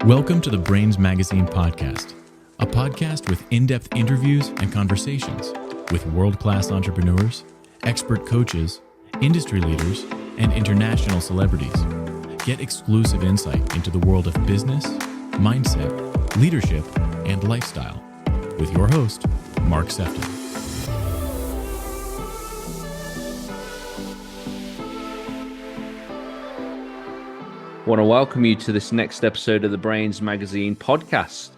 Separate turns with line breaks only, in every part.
Welcome to the Brainz Magazine podcast, a podcast with in-depth interviews and conversations with world-class entrepreneurs, expert coaches, industry leaders, and international celebrities. Get exclusive insight into the world of business, mindset, leadership, and lifestyle with your host, Mark Sefton.
I want to welcome you to this next episode of the Brainz Magazine podcast.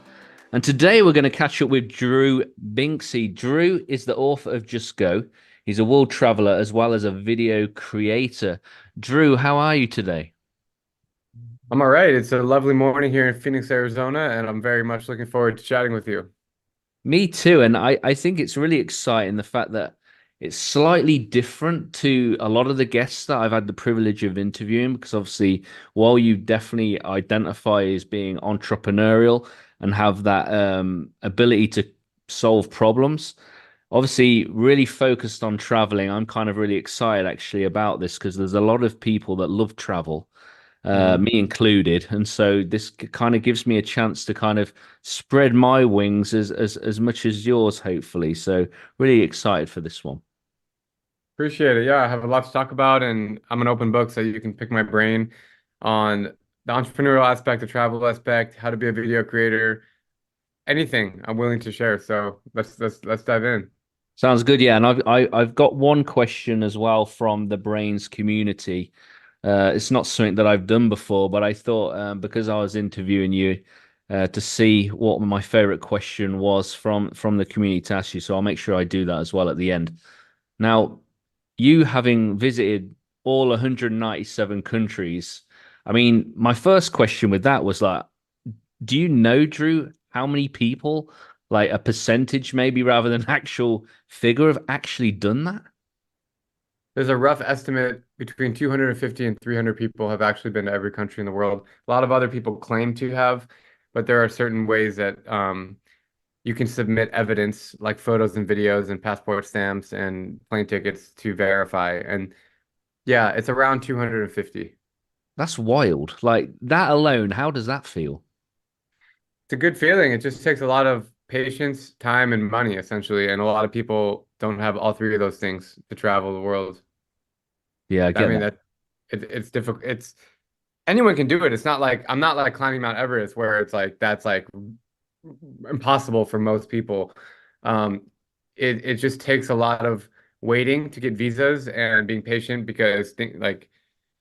And today we're going to catch up with Drew Binsky. Drew is the author of Just Go. He's a world traveler as well as a video creator. Drew, how are you today?
I'm all right. It's a lovely morning here in Phoenix, Arizona, and I'm very much looking forward to chatting with you.
Me too. And I think it's really exciting, the fact that it's slightly different to a lot of the guests that I've had the privilege of interviewing, because obviously, while you definitely identify as being entrepreneurial and have that ability to solve problems, obviously really focused on traveling. I'm kind of really excited actually about this because there's a lot of people that love travel, me included. And so this kind of gives me a chance to kind of spread my wings as much as yours, hopefully. So really excited for this one.
Appreciate it. Yeah, I have a lot to talk about, and I'm an open book, so you can pick my brain on the entrepreneurial aspect, the travel aspect, how to be a video creator, anything I'm willing to share. So let's dive in.
Sounds good, yeah. And I've got one question as well from the Brainz community. It's not something that I've done before, but I thought because I was interviewing you to see what my favorite question was from the community to ask you. So I'll make sure I do that as well at the end. Now, you having visited all 197 countries, I mean, my first question with that was like, do you know, Drew, how many people, like a percentage maybe rather than actual figure, have actually done that?
There's a rough estimate between 250 and 300 people have actually been to every country in the world. A lot of other people claim to have, but there are certain ways that you can submit evidence like photos and videos and passport stamps and plane tickets to verify. And yeah, it's around 250.
That's wild. Like that alone, how does that feel?
It's a good feeling. It just takes a lot of patience, time, and money, essentially. And a lot of people don't have all three of those things to travel the world.
Yeah, I
I
get
mean,
that.
it's difficult. It's anyone can do it. It's not like I'm not like climbing Mount Everest where it's like that's like impossible for most people. Um, it just takes a lot of waiting to get visas and being patient because like,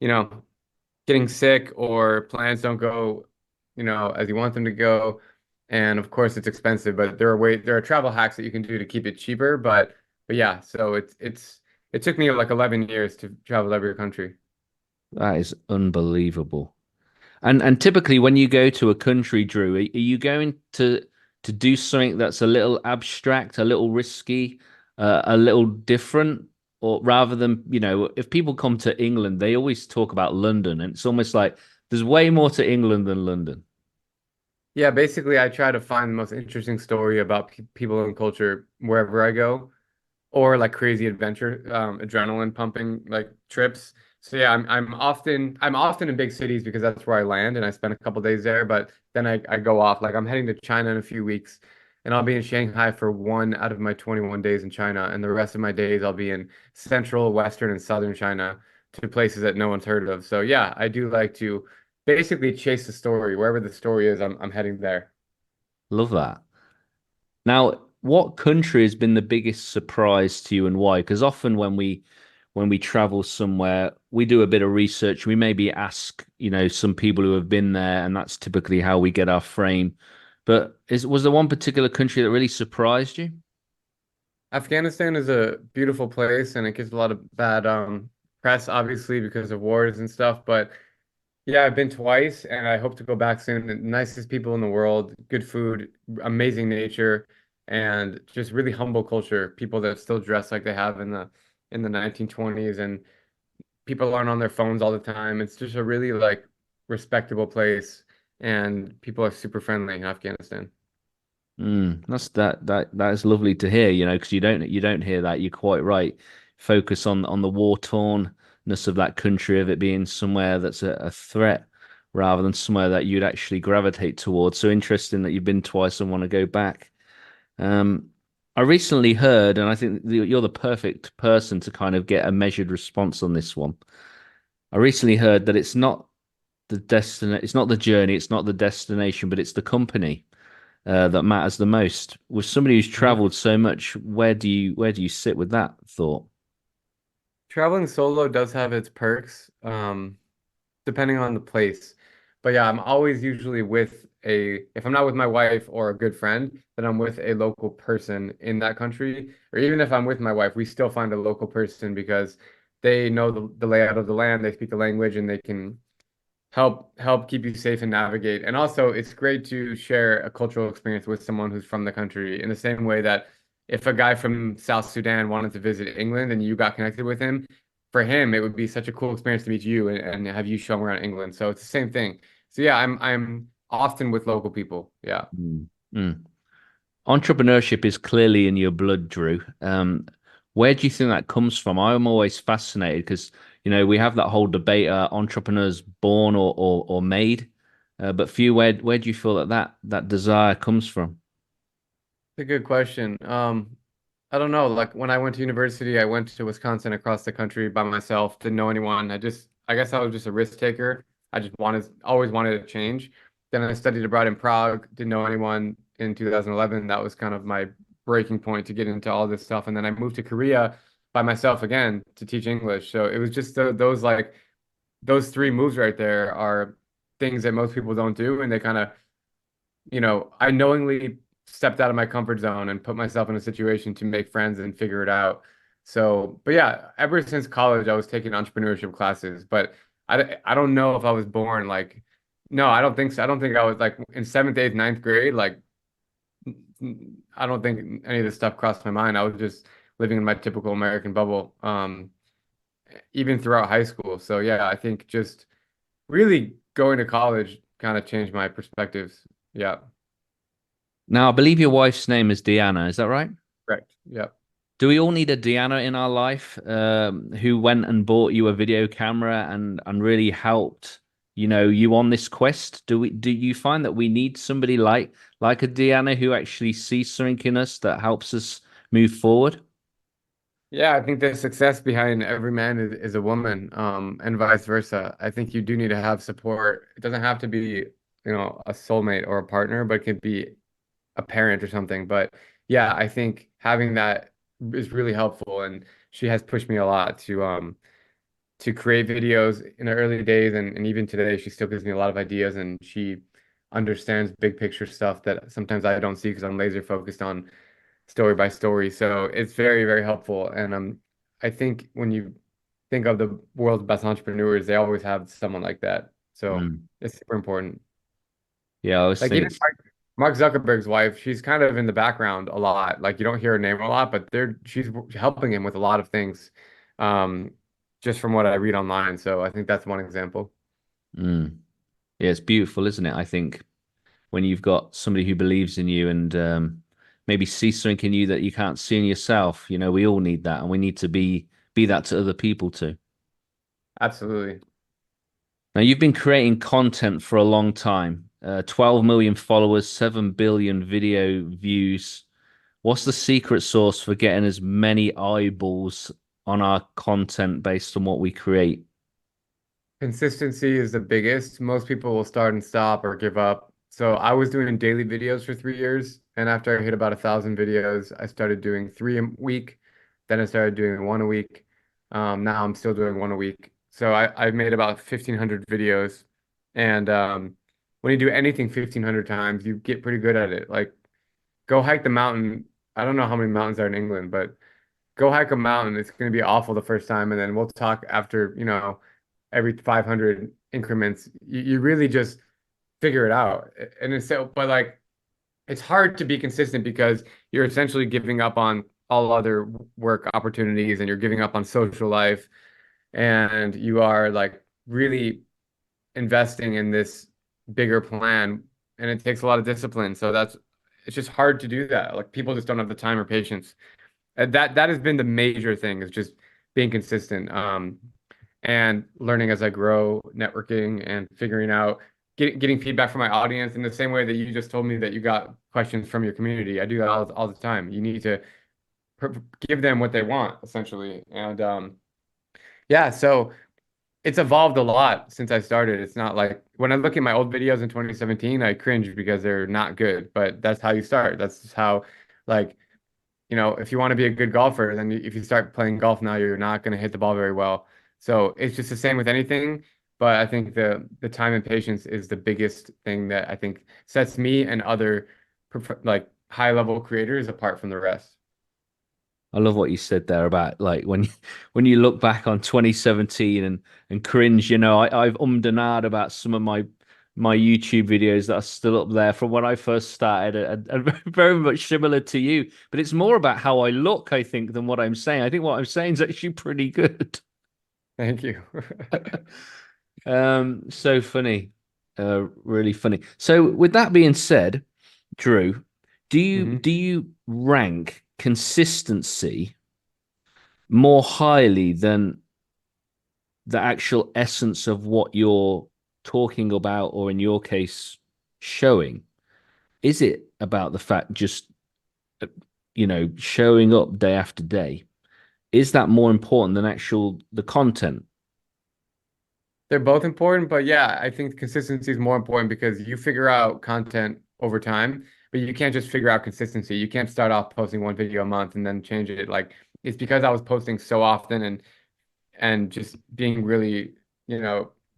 you know, getting sick or plans don't go, as you want them to go. And of course it's expensive, but there are travel hacks that you can do to keep it cheaper. But yeah, so it took me like 11 years to travel every country.
That is unbelievable. And typically when you go to a country, Drew, are you going to do something that's a little abstract, a little risky, a little different, or rather than, if people come to England, they always talk about London, and it's almost like there's way more to England than London.
Yeah, basically I try to find the most interesting story about people and culture wherever I go, or like crazy adventure, adrenaline pumping like trips. So yeah, I'm often in big cities because that's where I land and I spend a couple days there, but then I go off. Like I'm heading to China in a few weeks and I'll be in Shanghai for one out of my 21 days in China, and the rest of my days I'll be in central, western, and southern China to places that no one's heard of. So yeah, I do like to basically chase the story. Wherever the story is, I'm heading there.
Love that. Now, what country has been the biggest surprise to you and why? Because often when we travel somewhere, we do a bit of research. We maybe ask, some people who have been there, and that's typically how we get our frame. But was there one particular country that really surprised you?
Afghanistan is a beautiful place and it gets a lot of bad press, obviously, because of wars and stuff. But yeah, I've been twice and I hope to go back soon. The nicest people in the world, good food, amazing nature, and just really humble culture. People that still dress like they have in the 1920s, and people aren't on their phones all the time. It's just a really like respectable place, and people are super friendly in Afghanistan.
That is lovely to hear, because you don't hear that. You're quite right. Focus on the war tornness of that country, of it being somewhere that's a threat rather than somewhere that you'd actually gravitate towards. So interesting that you've been twice and want to go back. I recently heard, and I think you're the perfect person to kind of get a measured response on this one. I recently heard that it's not the journey, it's not the destination, but it's the company that matters the most. With somebody who's
Mhm.
traveled so much, where do you sit with that thought?
Traveling solo does have its perks, depending on the place. But yeah, I'm always usually if I'm not with my wife or a good friend, then I'm with a local person in that country. Or even if I'm with my wife, we still find a local person because they know the layout of the land, they speak the language, and they can help keep you safe and navigate. And also, it's great to share a cultural experience with someone who's from the country in the same way that if a guy from South Sudan wanted to visit England and you got connected with him, for him it would be such a cool experience to meet you and have you show him around England. So it's the same thing. So yeah, I'm often with local people. Yeah.
Mm. Mm. Entrepreneurship is clearly in your blood, Drew. Where do you think that comes from? I'm always fascinated because, we have that whole debate, entrepreneurs born or made, but few, where do you feel that desire comes from?
It's a good question. I don't know. Like when I went to university, I went to Wisconsin across the country by myself, didn't know anyone. I guess I was just a risk taker. I just always wanted to change. Then I studied abroad in Prague, didn't know anyone in 2011. That was kind of my breaking point to get into all this stuff. And then I moved to Korea by myself again to teach English. So it was just those three moves right there are things that most people don't do. And they kind of I knowingly stepped out of my comfort zone and put myself in a situation to make friends and figure it out. So, but yeah, ever since college, I was taking entrepreneurship classes, but I don't know if I was born like, no, I don't think so. I don't think I was like in seventh, eighth, ninth grade. Like, I don't think any of this stuff crossed my mind. I was just living in my typical American bubble, even throughout high school. So yeah, I think just really going to college kind of changed my perspectives. Yeah.
Now, I believe your wife's name is Deanna. Is that right?
Correct. Yeah.
Do we all need a Deanna in our life who went and bought you a video camera and really helped, you on this quest? Do you find that we need somebody like a Deanna who actually sees something in us that helps us move forward?
Yeah, I think the success behind every man is a woman, and vice versa. I think you do need to have support. It doesn't have to be, a soulmate or a partner, but it could be a parent or something. But yeah, I think having that is really helpful, and she has pushed me a lot to create videos in the early days, and even today, she still gives me a lot of ideas, and she understands big picture stuff that sometimes I don't see because I'm laser focused on story by story. So it's very, very helpful. And I think when you think of the world's best entrepreneurs, they always have someone like that. So
Mm.
it's super important.
Yeah, I always
Like
think
even
it's
Mark Zuckerberg's wife, she's kind of in the background a lot. Like you don't hear her name a lot, but she's helping him with a lot of things, um, just from what I read online. So I think that's one example.
mm. Yeah, it's beautiful, isn't it? I think when you've got somebody who believes in you and maybe sees something in you that you can't see in yourself, we all need that, and we need to be that to other people too.
Absolutely.
Now, you've been creating content for a long time, 12 million followers, 7 billion video views. What's the secret sauce for getting as many eyeballs on our content based on what we create?
Consistency is the biggest. Most people will start and stop or give up. So I was doing daily videos for 3 years, and after I hit about 1,000 videos, I started doing three a week. Then I started doing one a week. Now I'm still doing one a week. So I've made about 1,500 videos, and when you do anything 1,500 times, you get pretty good at it. Like go hike the mountain. I don't know how many mountains are in England, but go hike a mountain. It's going to be awful the first time, and then we'll talk after, every 500 increments. You really just figure it out. And it's so, but like, it's hard to be consistent because you're essentially giving up on all other work opportunities and you're giving up on social life and you are like really investing in this bigger plan and it takes a lot of discipline. So it's just hard to do that. Like people just don't have the time or patience. That has been the major thing is just being consistent. And learning as I grow, networking and figuring out getting feedback from my audience in the same way that you just told me that you got questions from your community. I do that all the time. You need to give them what they want, essentially. And yeah, so it's evolved a lot since I started. It's not like when I look at my old videos in 2017, I cringe because they're not good, but that's how you start. That's just how, like, if you want to be a good golfer, then if you start playing golf now, you're not going to hit the ball very well. So it's just the same with anything. But I think the time and patience is the biggest thing that I think sets me and other like high level creators apart from the rest.
I love what you said there about like when you look back on 2017 and cringe, I've and ahed about some of my YouTube videos that are still up there from when I first started and very much similar to you. But it's more about how I look, I think, than what I'm saying. I think what I'm saying is actually pretty good.
Thank you.
So funny. Really funny. So with that being said, Drew, do you
hmm
do you rank consistency more highly than the actual essence of what you're talking about, or in your case, showing? Is it about the fact just, showing up day after day? Is that more important than actual the content?
They're both important, but yeah, I think consistency is more important because you figure out content over time, but you can't just figure out consistency. You can't start off posting one video a month and then change it. Like it's because I was posting so often and just being really,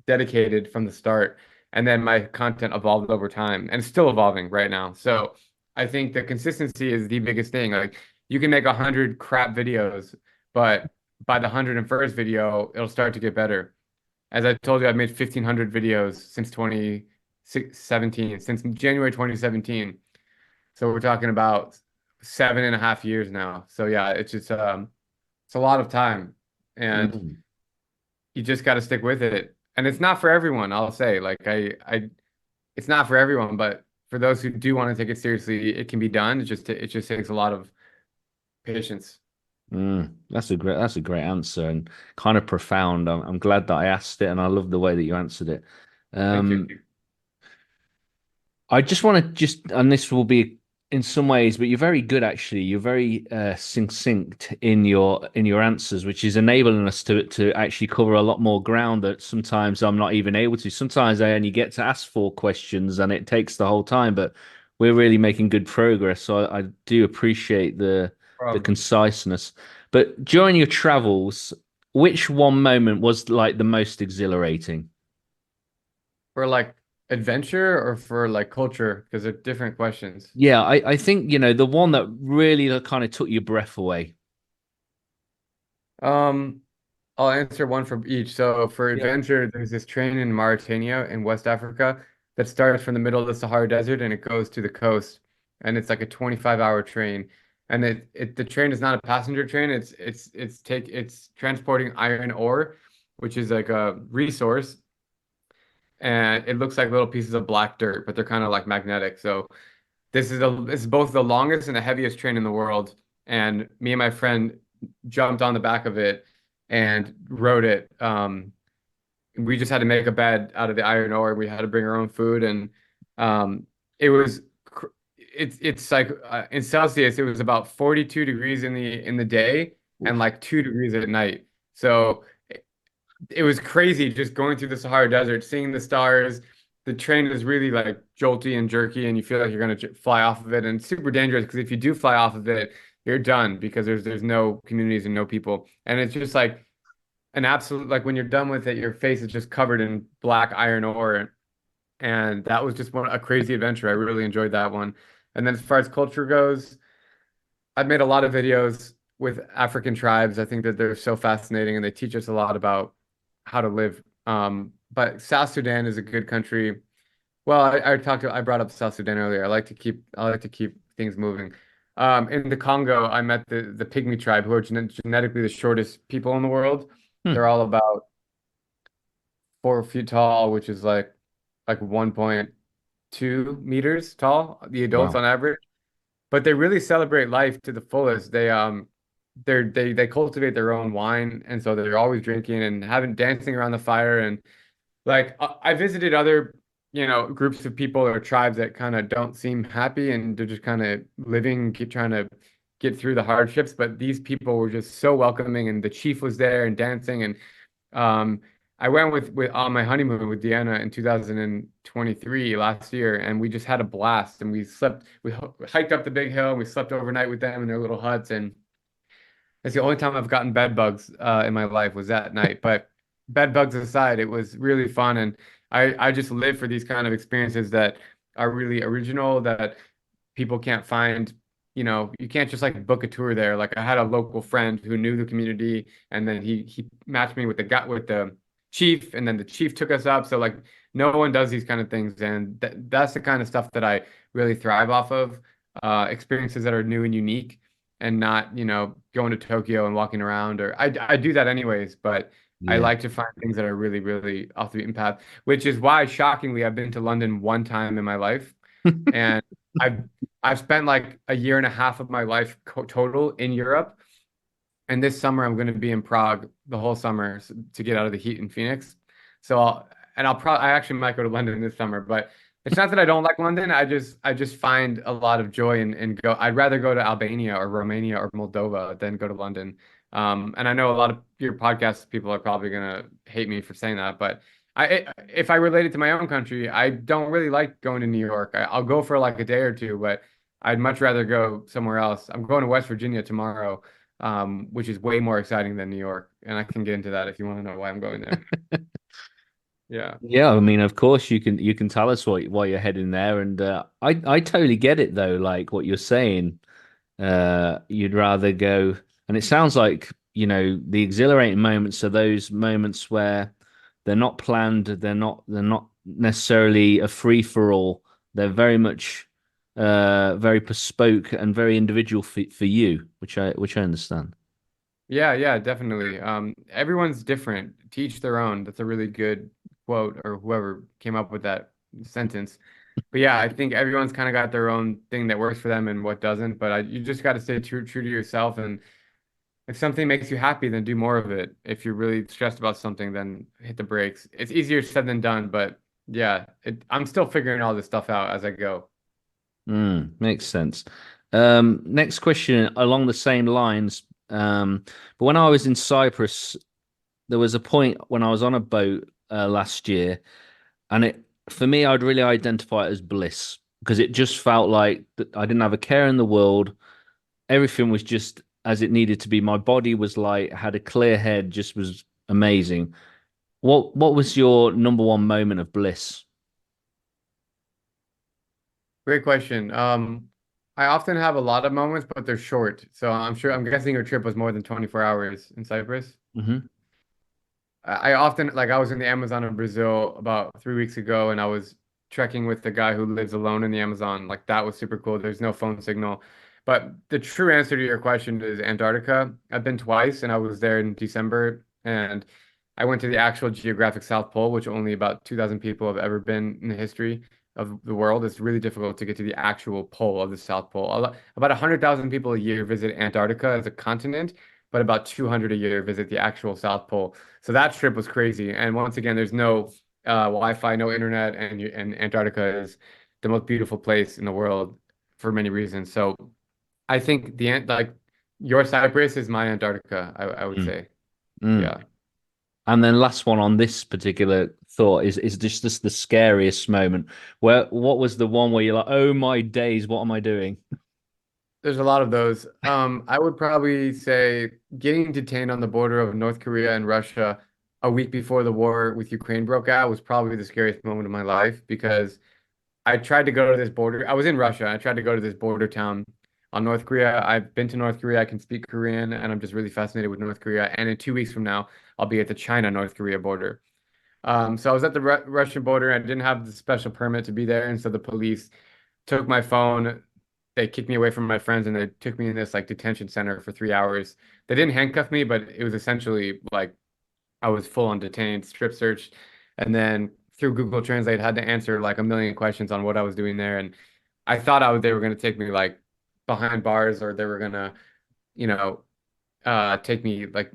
dedicated from the start. And then my content evolved over time and it's still evolving right now. So I think the consistency is the biggest thing. Like you can make 100 crap videos, but by the 101st video, it'll start to get better. As I told you, I've made 1,500 videos since 2017, since January 2017. So we're talking about 7.5 years now. So yeah, it's a lot of time, and
Mm.
you just got to stick with it. And it's not for everyone, I'll say. Like it's not for everyone, but for those who do want to take it seriously, it can be done. It just takes a lot of patience.
That's a great answer and kind of profound. I'm glad that I asked it, and I love the way that you answered it.
Thank you.
Um, I just want to and this will be in some ways, but you're very good actually. You're very succinct in your answers, which is enabling us to actually cover a lot more ground that sometimes I'm not even able to. Sometimes I only get to ask 4 questions and it takes the whole time, but we're really making good progress. So I do appreciate the conciseness. But during your travels, which one moment was like the most exhilarating?
For like adventure or for like culture, because they're different questions.
Yeah, I think, the one that really kind of took your breath away.
Um, I'll answer one from each. So for
Yeah.
adventure, there's this train in Mauritania in West Africa that starts from the middle of the Sahara Desert and it goes to the coast. And it's like a 25-hour train. And the train is not a passenger train. It's transporting iron ore, which is like a resource. And it looks like little pieces of black dirt, but they're kind of like magnetic. So this is both the longest and the heaviest train in the world. And me and my friend jumped on the back of it and rode it. We just had to make a bed out of the iron ore. We had to bring our own food, and it was it's like in Celsius, it was about 42 degrees in the day and
Oof.
like 2 degrees at night. So it was crazy just going through the Sahara Desert, seeing the stars. The train is really like jolty and jerky, and you feel like you're going to fly off of it. And it's super dangerous because if you do fly off of it, you're done because there's no communities and no people. And it's just like an absolute like when you're done with it, your face is just covered in black iron ore. And that was just a crazy adventure. I really enjoyed that one. And then as far as culture goes, I've made a lot of videos with African tribes. I think that they're so fascinating and they teach us a lot about how to live. But South Sudan is a good country. Well, I brought up South Sudan earlier. I like to keep things moving. In the Congo, I met the Pygmy tribe, who are genetically the shortest people in the world.
Hmm.
They're all about 4 feet tall, which is like 1.2 meters tall, the adults
Wow.
on average. But they really celebrate life to the fullest. They cultivate their own wine, and so they're always drinking and having dancing around the fire. And like I visited other groups of people or tribes that kind of don't seem happy and they're just kind of living, keep trying to get through the hardships. But these people were just so welcoming, and the chief was there and dancing. And um, I went with on my honeymoon with Deanna in 2023 last year, and we just had a blast. And we hiked up the big hill, and we slept overnight with them in their little huts. And it's the only time I've gotten bed bugs in my life was that night. But bed bugs aside, it was really fun, and I just live for these kind of experiences that are really original that people can't find. You can't just like book a tour there. Like I had a local friend who knew the community, and then he matched me with the chief, and then the chief took us up. So like no one does these kind of things, and that's the kind of stuff that I really thrive off of. Experiences that are new and unique, and not going to Tokyo and walking around. Or I do that anyways, but I
Yeah.
like to find things that are really, really off the beaten path, which is why, shockingly, I've been to London one time in my life, and I've I've spent like a year and a half of my life total in Europe. And this summer I'm going to be in Prague the whole summer to get out of the heat in Phoenix. So I actually might go to London this summer, but it's not that I don't like London. I just find a lot of joy in go. I'd rather go to Albania or Romania or Moldova than go to London. And I know a lot of your podcast people are probably gonna hate me for saying that, but if I relate it to my own country, I don't really like going to New York. I'll go for like a day or two, but I'd much rather go somewhere else. I'm going to West Virginia tomorrow, which is way more exciting than New York, and I can get into that if you want to know why I'm going there. Yeah.
Yeah, I mean, of course you can tell us why you're heading there, and I totally get it though. Like what you're saying, you'd rather go, and it sounds like the exhilarating moments are those moments where they're not planned, they're not necessarily a free for all. They're very much very bespoke and very individual for you, which I understand.
Yeah, yeah, definitely. Everyone's different. To each their own. That's a really good quote, or whoever came up with that sentence. But yeah, I think everyone's kind of got their own thing that works for them and what doesn't. But you just got to stay true to yourself. And if something makes you happy, then do more of it. If you're really stressed about something, then hit the brakes. It's easier said than done. But yeah, I'm still figuring all this stuff out as I go.
Makes sense. Next question along the same lines. But when I was in Cyprus, there was a point when I was on a boat last year, and it for me, I'd really identify it as bliss because it just felt like that I didn't have a care in the world. Everything was just as it needed to be. My body was light, had a clear head, just was amazing. What was your number one moment of bliss?
Great question. I often have a lot of moments, but they're short. So I'm guessing your trip was more than 24 hours in Cyprus.
Hmm.
I often like I was in the Amazon in Brazil about 3 weeks ago, and I was trekking with the guy who lives alone in the Amazon. Like that was super cool. There's no phone signal. But the true answer to your question is Antarctica. I've been twice, and I was there in December, and I went to the actual geographic South Pole, which only about 2,000 people have ever been in the history of the world. It's really difficult to get to the actual pole of the South Pole. About 100,000 people a year visit Antarctica as a continent, but about 200 a year visit the actual South Pole. So that trip was crazy. And once again, there's no Wi-Fi, no internet, and Antarctica is the most beautiful place in the world for many reasons. So I think like your Cyprus is my Antarctica, I would
Mm.
say.
Mm.
Yeah.
And then last one on this particular thought is just the scariest moment. What was the one where you're like, oh my days, what am I doing?
There's a lot of those. I would probably say getting detained on the border of North Korea and Russia a week before the war with Ukraine broke out was probably the scariest moment of my life because I tried to go to this border. I was in Russia. I tried to go to this border town on North Korea. I've been to North Korea. I can speak Korean, and I'm just really fascinated with North Korea. And in 2 weeks from now, I'll be at the China-North Korea border. So I was at the Russian border. I didn't have the special permit to be there, and so the police took my phone. They kicked me away from my friends, and they took me in this like detention center for 3 hours. They didn't handcuff me, but it was essentially like I was full on detained, strip searched, and then through Google Translate had to answer like a million questions on what I was doing there. And I thought they were gonna take me like behind bars, or they were gonna, you know, take me like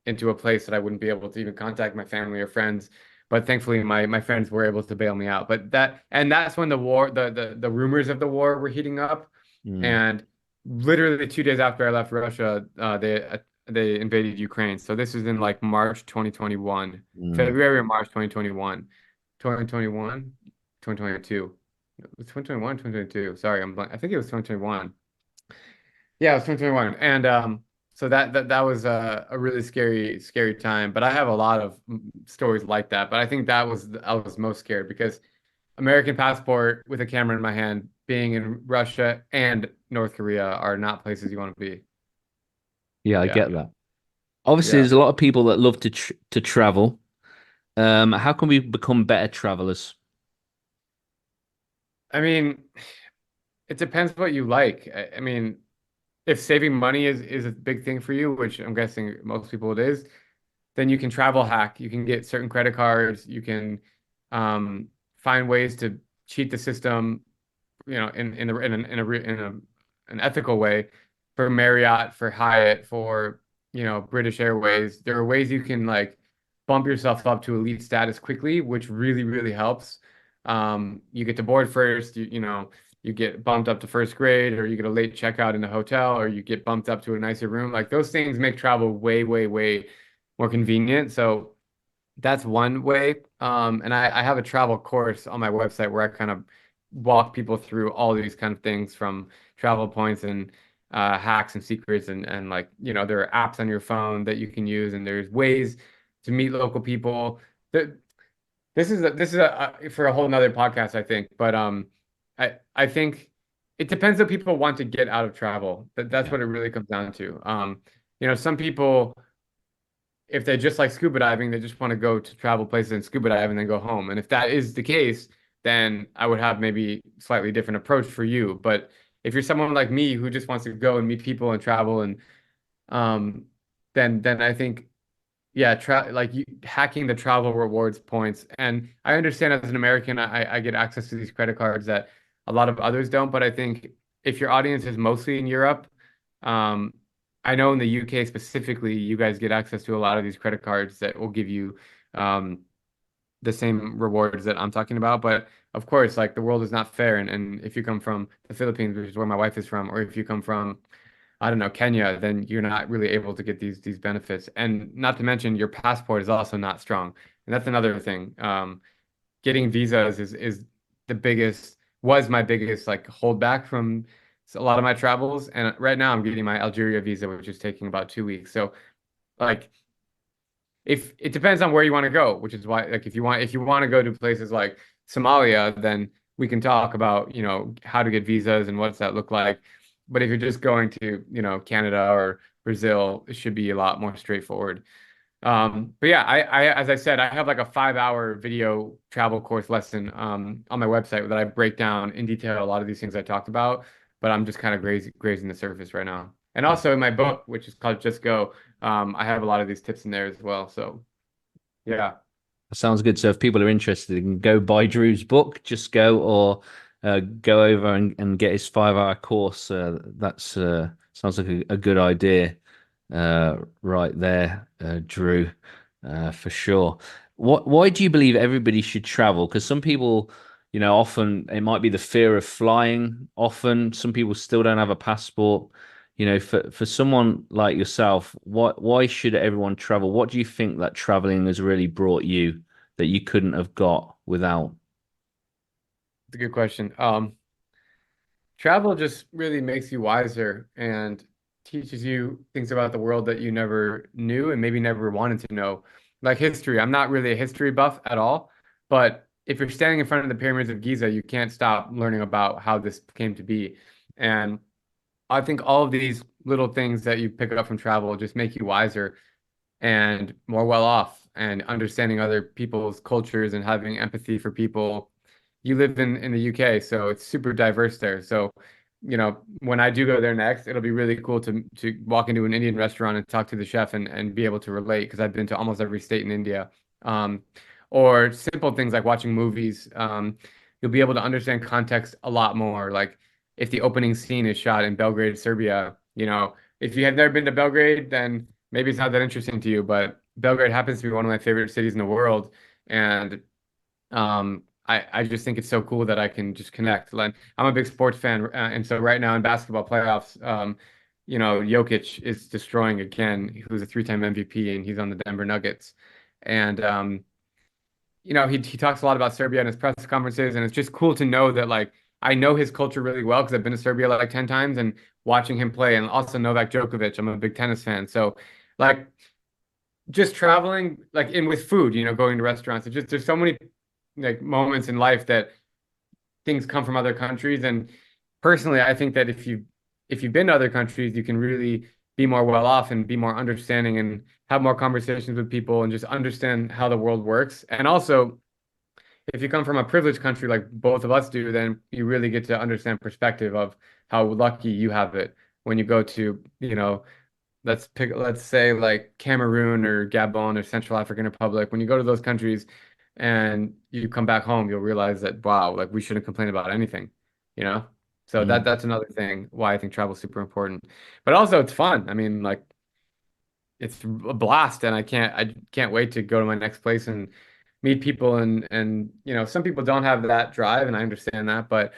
into a place that I wouldn't be able to even contact my family or friends. but thankfully my friends were able to bail me out. But that's when the war, the rumors of the war were heating up,
Mm,
and literally 2 days after I left Russia, they invaded Ukraine. So this was in like March 2021,
mm.
February or March 2021, 2021, 2022. It was 2021, 2022. Sorry, I think it was 2021. Yeah, it was 2021. And so that was a really scary time. But I have a lot of stories like that. But I think I was most scared because American passport with a camera in my hand, being in Russia and North Korea are not places you want to be.
Yeah, I
Yeah.
get that. Obviously,
Yeah.
there's a lot of people that love to travel. How can we become better travelers?
I mean, it depends what you like. I mean, if saving money is a big thing for you, which I'm guessing most people it is, then you can travel hack. You can get certain credit cards. You can find ways to cheat the system, in an ethical way for Marriott, for Hyatt, for British Airways. There are ways you can like bump yourself up to elite status quickly, which really helps. You get to board first, you get bumped up to first grade, or you get a late checkout in the hotel, or you get bumped up to a nicer room. Like those things make travel way more convenient. So that's one way. And I have a travel course on my website where I kind of walk people through all these kind of things from travel points and hacks and secrets and like, there are apps on your phone that you can use and there's ways to meet local people. This is for a whole nother podcast, I think. But I think it depends what people want to get out of travel. That's
Yeah.
what it really comes down to. Some people if they just like scuba diving, they just want to go to travel places and scuba dive and then go home. And if that is the case, then I would have maybe slightly different approach for you. But if you're someone like me who just wants to go and meet people and travel and um then I think yeah, hacking the travel rewards points. And I understand as an American, I get access to these credit cards that a lot of others don't. But I think if your audience is mostly in Europe, um, I know in the UK specifically, you guys get access to a lot of these credit cards that will give you um, the same rewards that I'm talking about. But of course, like the world is not fair. And if you come from the Philippines, which is where my wife is from, or if you come from I don't know, Kenya, then you're not really able to get these benefits. And not to mention your passport is also not strong. And that's another thing. Getting visas is the biggest was my biggest like holdback from a lot of my travels. And right now I'm getting my Algeria visa, which is taking about 2 weeks. So like if it depends on where you want to go, which is why like if you want to go to places like Somalia, then we can talk about, how to get visas and what's that look like. But if you're just going to, Canada or Brazil, it should be a lot more straightforward. But yeah, as I said, I have like a 5 hour video travel course lesson on my website that I break down in detail a lot of these things I talked about, but I'm just kind of grazing the surface right now. And also in my book, which is called Just Go, I have a lot of these tips in there as well. So yeah.
Sounds good. So if people are interested, they can go buy Drew's book, just go, or go over and get his 5 hour course. That's sounds like a good idea right there, Drew, for sure. Why do you believe everybody should travel? Because some people, often it might be the fear of flying. Often some people still don't have a passport. For someone like yourself, why should everyone travel? What do you think that traveling has really brought you that you couldn't have got without?
It's a good question. Travel just really makes you wiser and teaches you things about the world that you never knew and maybe never wanted to know. Like history. I'm not really a history buff at all, but if you're standing in front of the pyramids of Giza, you can't stop learning about how this came to be. And I think all of these little things that you pick up from travel just make you wiser and more well off and understanding other people's cultures and having empathy for people. You live in the UK, so it's super diverse there. So, when I do go there next, it'll be really cool to walk into an Indian restaurant and talk to the chef and be able to relate because I've been to almost every state in India. Um, or simple things like watching movies. You'll be able to understand context a lot more. Like if the opening scene is shot in Belgrade, Serbia, if you have never been to Belgrade, then maybe it's not that interesting to you, but Belgrade happens to be one of my favorite cities in the world. And I just think it's so cool that I can just connect. Like, I'm a big sports fan, and so right now in basketball playoffs, Jokic is destroying again. Who's a three-time MVP, and he's on the Denver Nuggets. And he talks a lot about Serbia in his press conferences, and it's just cool to know that like I know his culture really well because I've been to Serbia like 10 times and watching him play, and also Novak Djokovic. I'm a big tennis fan, so like just traveling like in with food, going to restaurants. It's just there's so many like moments in life that things come from other countries. And personally, I think that if you've been to other countries, you can really be more well off and be more understanding and have more conversations with people and just understand how the world works. And also, if you come from a privileged country like both of us do, then you really get to understand perspective of how lucky you have it when you go to, let's say like Cameroon or Gabon or Central African Republic. When you go to those countries and you come back home, you'll realize that wow, like we shouldn't complain about anything, you know? So
Mm.
that's another thing why I think travel is super important. But also it's fun. I mean, like it's a blast, and I can't wait to go to my next place and meet people. And some people don't have that drive, and I understand that, but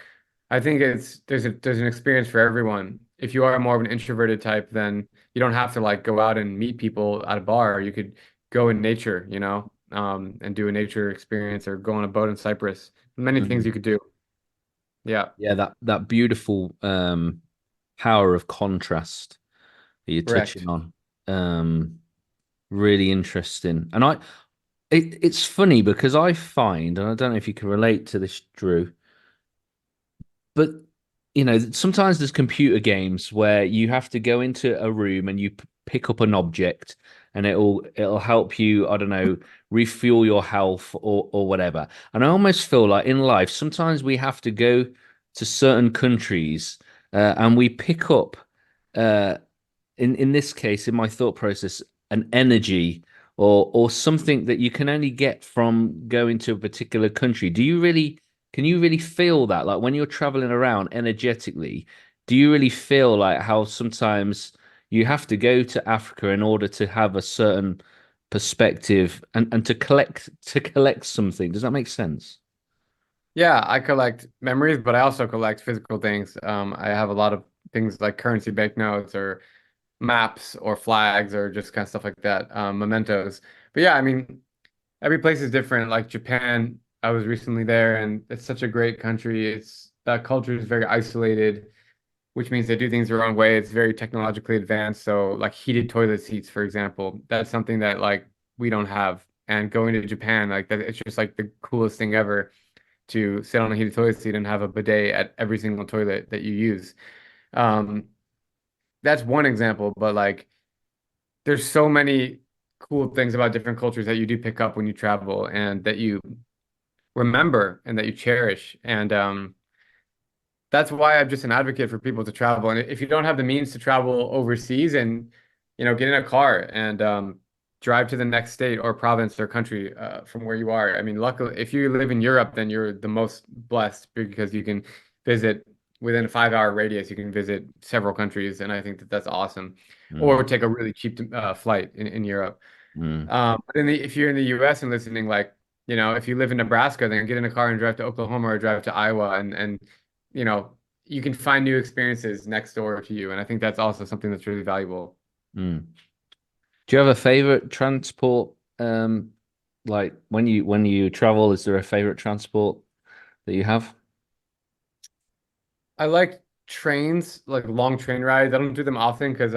I think there's an experience for everyone. If you are more of an introverted type, then you don't have to like go out and meet people at a bar. You could go in nature, and do a nature experience or go on a boat in Cyprus. Many things
Mm.
you could do. Yeah,
Yeah, that beautiful power of contrast that you're touching
correct.
on. Um, Really interesting. And it's funny because I find, and I don't know if you can relate to this, Drew, but sometimes there's computer games where you have to go into a room and you pick up an object and it'll help you, I don't know, refuel your health or whatever. And I almost feel like in life sometimes we have to go to certain countries and we pick up uh in this case, in my thought process, an energy or something that you can only get from going to a particular country. Can you really feel that? Like when you're traveling around energetically, do you really feel like how sometimes you have to go to Africa in order to have a certain perspective and to collect something? Does that make sense?
Yeah, I collect memories, but I also collect physical things. I have a lot of things like currency banknotes or maps or flags or just kind of stuff like that, mementos. But yeah, I mean, every place is different. Like Japan, I was recently there, and it's such a great country. It's that culture is very isolated, which means they do things their own way. It's very technologically advanced. So, like heated toilet seats, for example, that's something that like we don't have. And going to Japan, like that, it's just like the coolest thing ever to sit on a heated toilet seat and have a bidet at every single toilet that you use. Um, that's one example, but like there's so many cool things about different cultures that you do pick up when you travel and that you remember and that you cherish. And that's why I'm just an advocate for people to travel. And if you don't have the means to travel overseas and, get in a car and drive to the next state or province or country from where you are. I mean, luckily, if you live in Europe, then you're the most blessed because you can visit within a 5-hour radius, you can visit several countries. And I think that that's awesome.
Mm,
Or take a really cheap flight in Europe.
mm,
But if you're in the US and listening, like, if you live in Nebraska, then get in a car and drive to Oklahoma or drive to Iowa and you know, you can find new experiences next door to you. And I think that's also something that's really valuable.
mm. Do you have a favorite transport? Like when you travel, is there a favorite transport that you have?
I like trains, like long train rides. I don't do them often because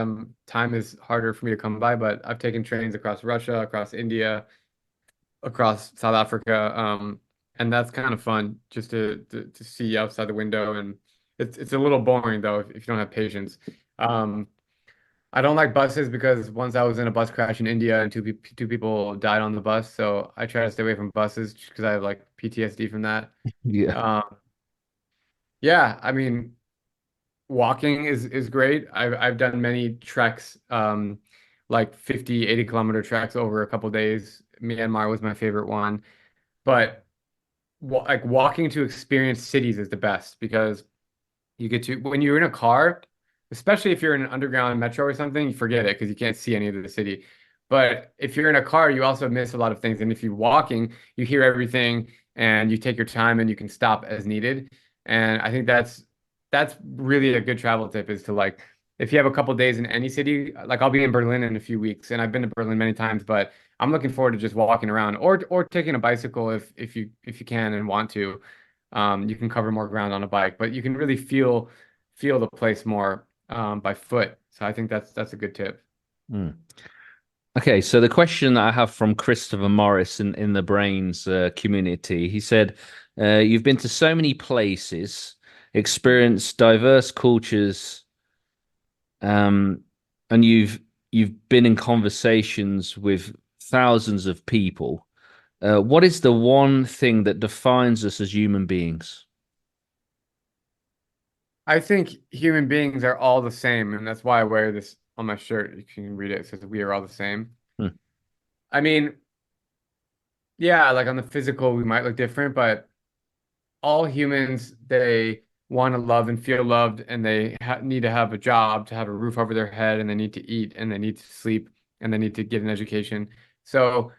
time is harder for me to come by, but I've taken trains across Russia, across India, across South Africa. And that's kind of fun just to see outside the window. And it's a little boring though if you don't have patience. Um, I don't like buses because once I was in a bus crash in India and two people died on the bus. So I try to stay away from buses because I have like PTSD from that.
Yeah.
Um, yeah, I mean, walking is great. I've done many treks, like 50, 80 kilometer treks over a couple days. Myanmar was my favorite one. But like walking to experience cities is the best because you get to when you're in a car, especially if you're in an underground metro or something, you forget it because you can't see any of the city. But if you're in a car, you also miss a lot of things. And if you're walking, you hear everything and you take your time and you can stop as needed. And I think that's really a good travel tip is to like if you have a couple days in any city, like I'll be in Berlin in a few weeks and I've been to Berlin many times, but I'm looking forward to just walking around or taking a bicycle if you can and want to. You can cover more ground on a bike, but you can really feel the place more by foot. So I think that's a good tip.
Mm. Okay, so the question that I have from Christopher Morris in the Brainz community, he said, "You've been to so many places, experienced diverse cultures, um, and you've been in conversations with thousands of people. What is the one thing that defines us as human beings?"
I think human beings are all the same, and that's why I wear this on my shirt. You can read it. It says we are all the same.
Hmm.
I mean, yeah, like on the physical, we might look different, but all humans, they want to love and feel loved, and they need to have a job, to have a roof over their head, and they need to eat, and they need to sleep, and they need to get an education. So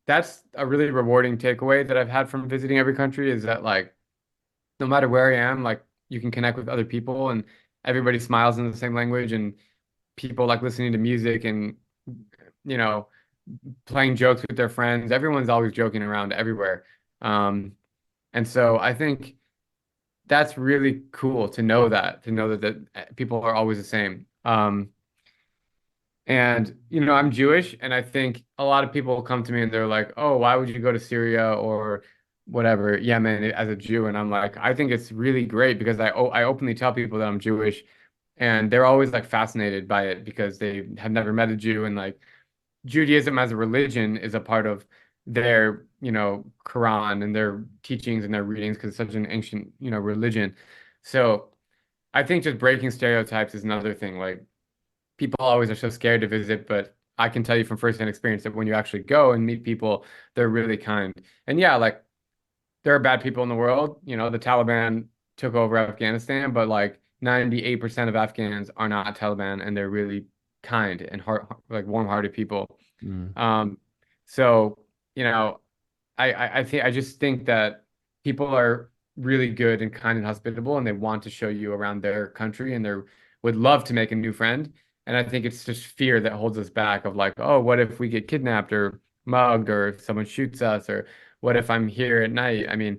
that's a really rewarding takeaway that I've had from visiting every country is that like no matter where I am, like you can connect with other people and everybody smiles in the same language and people like listening to music and you know playing jokes with their friends. Everyone's always joking around everywhere. And so I think that's really cool to know that people are always the same. And I'm Jewish, and I think a lot of people come to me and they're like, "Oh, why would you go to Syria or whatever, Yemen as a Jew?" And I'm like, I think it's really great because I openly tell people that I'm Jewish, and they're always like fascinated by it because they have never met a Jew, and like Judaism as a religion is a part of their, Quran and their teachings and their readings because it's such an ancient, religion. So I think just breaking stereotypes is another thing. Like people always are so scared to visit, but I can tell you from firsthand experience that when you actually go and meet people, they're really kind. And yeah, like there are bad people in the world. The Taliban took over Afghanistan, but like 98% of Afghans are not Taliban and they're really kind and like warm-hearted people.
Mm.
So, I just think that people are really good and kind and hospitable and they want to show you around their country and they would love to make a new friend. And I think it's just fear that holds us back of like, oh, what if we get kidnapped or mugged or if someone shoots us or what if I'm here at night? I mean,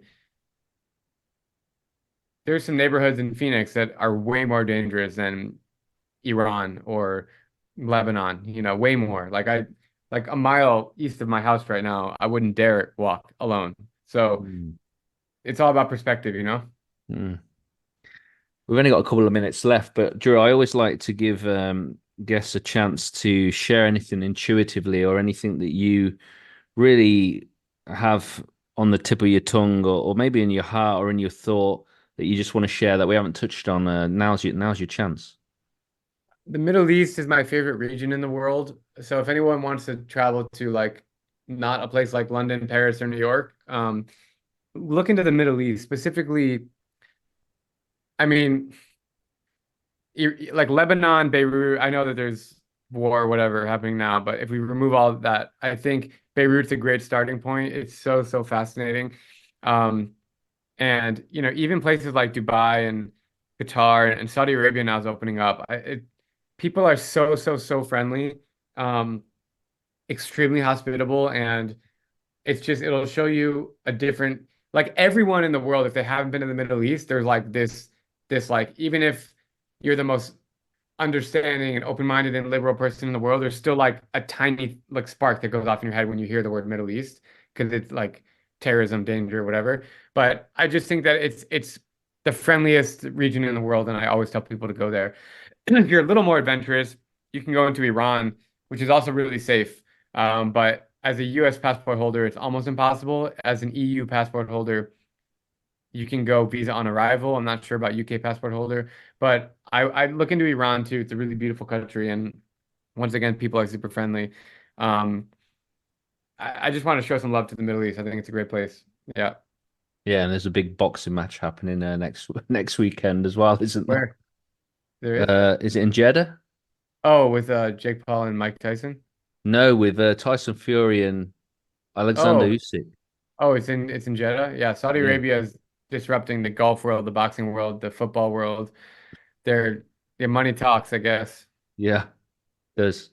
there's some neighborhoods in Phoenix that are way more dangerous than Iran or Lebanon, way more. Like a mile east of my house right now, I wouldn't dare walk alone. So
Mm.
it's all about perspective.
Mm. We've only got a couple of minutes left, but Drew, I always like to give guests a chance to share anything intuitively or anything that you really have on the tip of your tongue or maybe in your heart or in your thought that you just want to share that we haven't touched on. Now's your chance.
The Middle East is my favorite region in the world. So if anyone wants to travel to like not a place like London, Paris, or New York, look into the Middle East, specifically. I mean, like Lebanon, Beirut, I know that there's war or whatever happening now, but if we remove all of that, I think Beirut's a great starting point. It's so, so fascinating. Um, and even places like Dubai and Qatar and Saudi Arabia now is opening up. People are so, so, so friendly, um, extremely hospitable, and it'll show you a different, like everyone in the world, if they haven't been in the Middle East, there's like this like even if you're the most understanding and open-minded and liberal person in the world, there's still like a tiny like spark that goes off in your head when you hear the word Middle East because it's like terrorism, danger, whatever. But I just think that it's the friendliest region in the world, and I always tell people to go there. If you're a little more adventurous, you can go into Iran, which is also really safe. But as a U.S. passport holder, it's almost impossible. As an EU passport holder, you can go visa on arrival. I'm not sure about UK passport holder, but I look into Iran too. It's a really beautiful country, and once again, people are super friendly. Um, I just want to show some love to the Middle East. I think it's a great place. Yeah.
Yeah, and there's a big boxing match happening next weekend as well, isn't there?
Where there is?
Is it in Jeddah?
Oh, with Jake Paul and Mike Tyson.
No, with Tyson Fury and Alexander
Oh,
Usyk.
oh, it's in Jeddah. Yeah, Saudi
Yeah,
Arabia is disrupting the golf world, the boxing world, the football world. Their money talks, I guess.
yeah, does.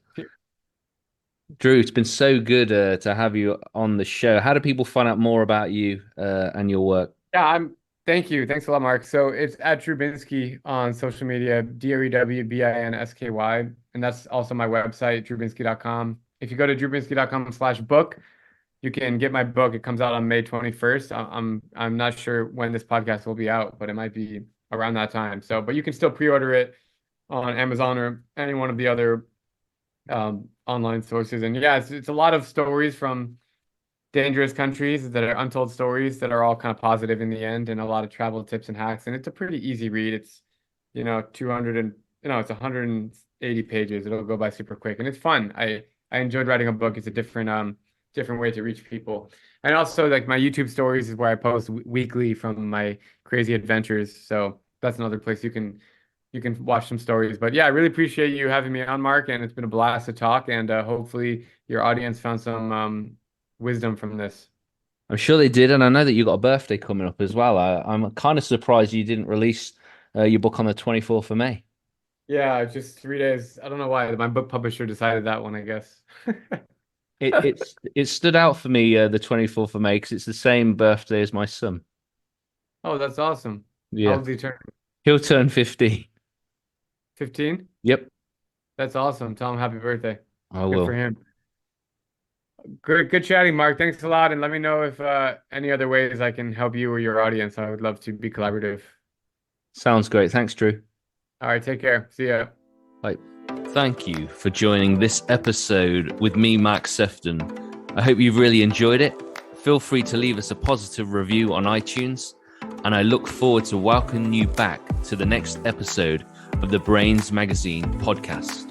Drew, it's been so good to have you on the show. How do people find out more about you and your work?
Yeah, thank you. Thanks a lot, Mark. So it's at Drew Binsky on social media, DrewBinsky. And that's also my website, drewbinsky.com. If you go to drewbinsky.com/book, you can get my book. It comes out on May 21st. I'm not sure when this podcast will be out, but it might be around that time. So, but you can still pre-order it on Amazon or any one of the other online sources. And yeah, it's a lot of stories from dangerous countries that are untold stories that are all kind of positive in the end, and a lot of travel tips and hacks. And it's a pretty easy read. It's 200 and it's 180 pages. It'll go by super quick, and it's fun. I enjoyed writing a book. It's a different way to reach people. And also, like, my YouTube stories is where I post weekly from my crazy adventures. So that's another place you can watch some stories. But yeah, I really appreciate you having me on, Mark, and it's been a blast to talk. And hopefully your audience found some wisdom from this.
I'm sure they did, and I know that you got a birthday coming up as well. I'm kind of surprised you didn't release your book on the 24th of May.
Yeah, just 3 days. I don't know why. My book publisher decided that one, I guess.
It stood out for me the 24th of May because it's the same birthday as my son.
Oh, that's awesome. How
Yeah,
old did he turn?
he'll turn 15.
15?
Yep,
That's awesome. Tell him happy birthday.
I
Good for
will.
him. Good chatting, Mark. Thanks a lot. And let me know if any other ways I can help you or your audience. I would love to be collaborative.
Sounds great. Thanks, Drew.
All right, take care. See ya.
Bye. Thank you for joining this episode with me, Mark Sefton. I hope you've really enjoyed it. Feel free to leave us a positive review on iTunes, and I look forward to welcoming you back to the next episode of the Brainz Magazine podcast.